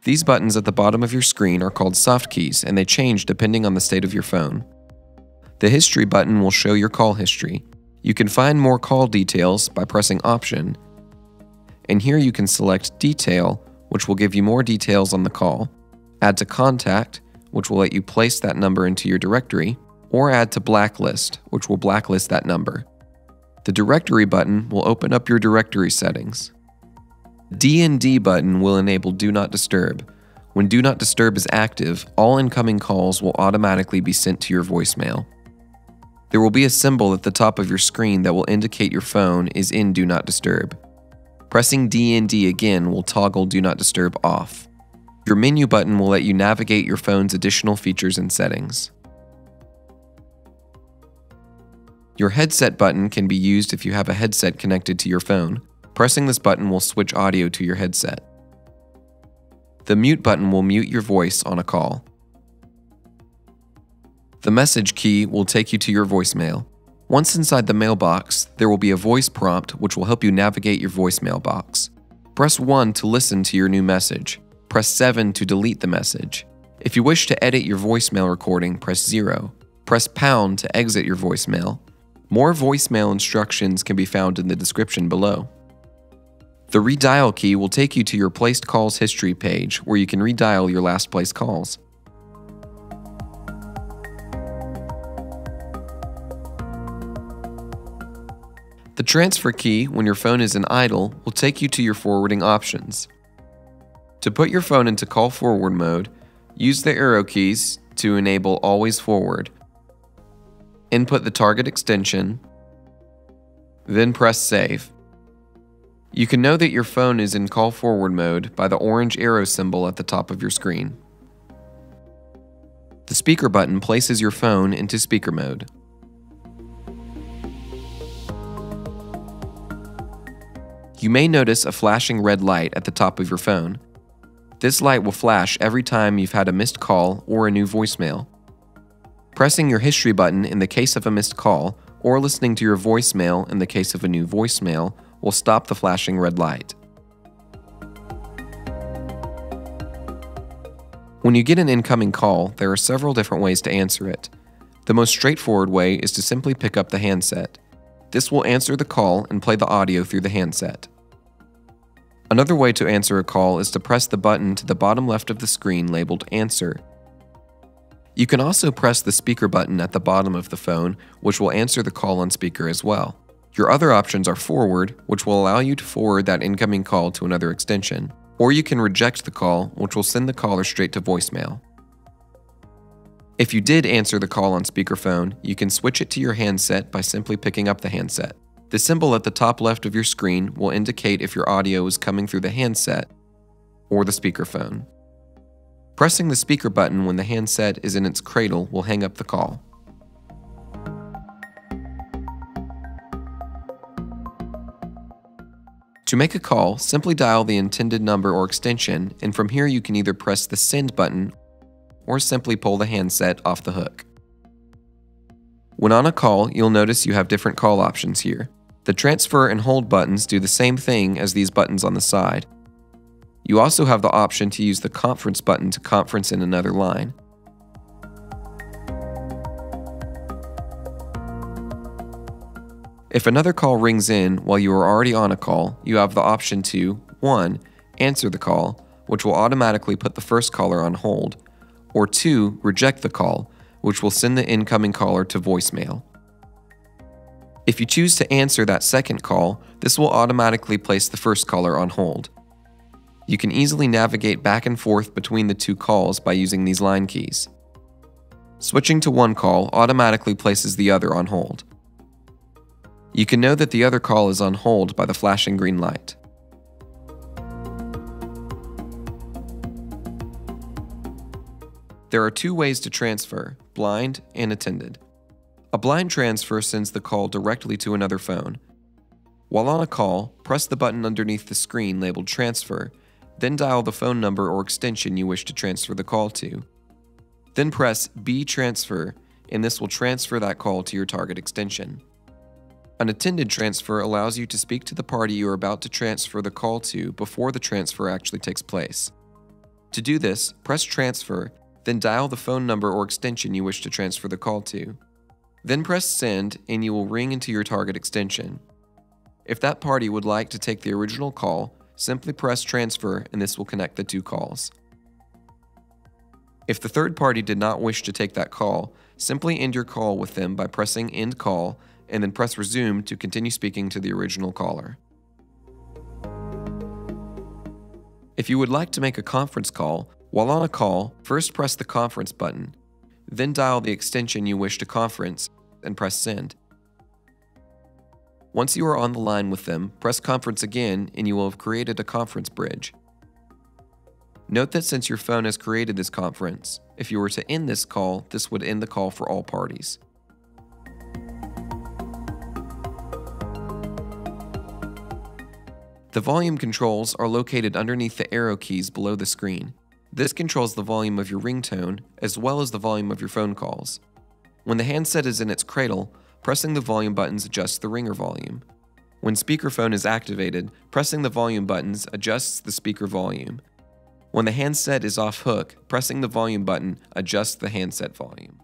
These buttons at the bottom of your screen are called soft keys, and they change depending on the state of your phone. The history button will show your call history. You can find more call details by pressing Option, and here you can select Detail, which will give you more details on the call, Add to Contact, which will let you place that number into your directory, or Add to Blacklist, which will blacklist that number. The Directory button will open up your directory settings. D&D button will enable Do Not Disturb. When Do Not Disturb is active, all incoming calls will automatically be sent to your voicemail. There will be a symbol at the top of your screen that will indicate your phone is in Do Not Disturb. Pressing D&D again will toggle Do Not Disturb off. Your menu button will let you navigate your phone's additional features and settings. Your headset button can be used if you have a headset connected to your phone. Pressing this button will switch audio to your headset. The mute button will mute your voice on a call. The message key will take you to your voicemail. Once inside the mailbox, there will be a voice prompt which will help you navigate your voicemail box. Press 1 to listen to your new message. Press 7 to delete the message. If you wish to edit your voicemail recording, press 0. Press pound to exit your voicemail. More voicemail instructions can be found in the description below. The redial key will take you to your placed calls history page where you can redial your last placed calls. The transfer key, when your phone is in idle, will take you to your forwarding options. To put your phone into call forward mode, use the arrow keys to enable always forward. Input the target extension, then press save. You can know that your phone is in call forward mode by the orange arrow symbol at the top of your screen. The speaker button places your phone into speaker mode. You may notice a flashing red light at the top of your phone. This light will flash every time you've had a missed call or a new voicemail. Pressing your history button in the case of a missed call or listening to your voicemail in the case of a new voicemail will stop the flashing red light. When you get an incoming call, there are several different ways to answer it. The most straightforward way is to simply pick up the handset. This will answer the call and play the audio through the handset. Another way to answer a call is to press the button to the bottom left of the screen labeled Answer. You can also press the speaker button at the bottom of the phone, which will answer the call on speaker as well. Your other options are Forward, which will allow you to forward that incoming call to another extension, or you can Reject the call, which will send the caller straight to voicemail. If you did answer the call on speakerphone, you can switch it to your handset by simply picking up the handset. The symbol at the top left of your screen will indicate if your audio is coming through the handset or the speakerphone. Pressing the speaker button when the handset is in its cradle will hang up the call. To make a call, simply dial the intended number or extension, and from here you can either press the Send button or simply pull the handset off the hook. When on a call, you'll notice you have different call options here. The Transfer and Hold buttons do the same thing as these buttons on the side. You also have the option to use the Conference button to conference in another line. If another call rings in while you are already on a call, you have the option to 1. Answer the call, which will automatically put the first caller on hold, or 2. Reject the call, which will send the incoming caller to voicemail. If you choose to answer that second call, this will automatically place the first caller on hold. You can easily navigate back and forth between the two calls by using these line keys. Switching to one call automatically places the other on hold. You can know that the other call is on hold by the flashing green light. There are two ways to transfer, blind and attended. A blind transfer sends the call directly to another phone. While on a call, press the button underneath the screen labeled Transfer, then dial the phone number or extension you wish to transfer the call to. Then press B Transfer, and this will transfer that call to your target extension. An attended transfer allows you to speak to the party you are about to transfer the call to before the transfer actually takes place. To do this, press transfer, then dial the phone number or extension you wish to transfer the call to. Then press send and you will ring into your target extension. If that party would like to take the original call, simply press transfer and this will connect the two calls. If the third party did not wish to take that call, simply end your call with them by pressing end call and then press resume to continue speaking to the original caller. If you would like to make a conference call, while on a call, first press the conference button, then dial the extension you wish to conference and press send. Once you are on the line with them, press conference again and you will have created a conference bridge. Note that since your phone has created this conference, if you were to end this call, this would end the call for all parties. The volume controls are located underneath the arrow keys below the screen. This controls the volume of your ringtone as well as the volume of your phone calls. When the handset is in its cradle, pressing the volume buttons adjusts the ringer volume. When speakerphone is activated, pressing the volume buttons adjusts the speaker volume. When the handset is off hook, pressing the volume button adjusts the handset volume.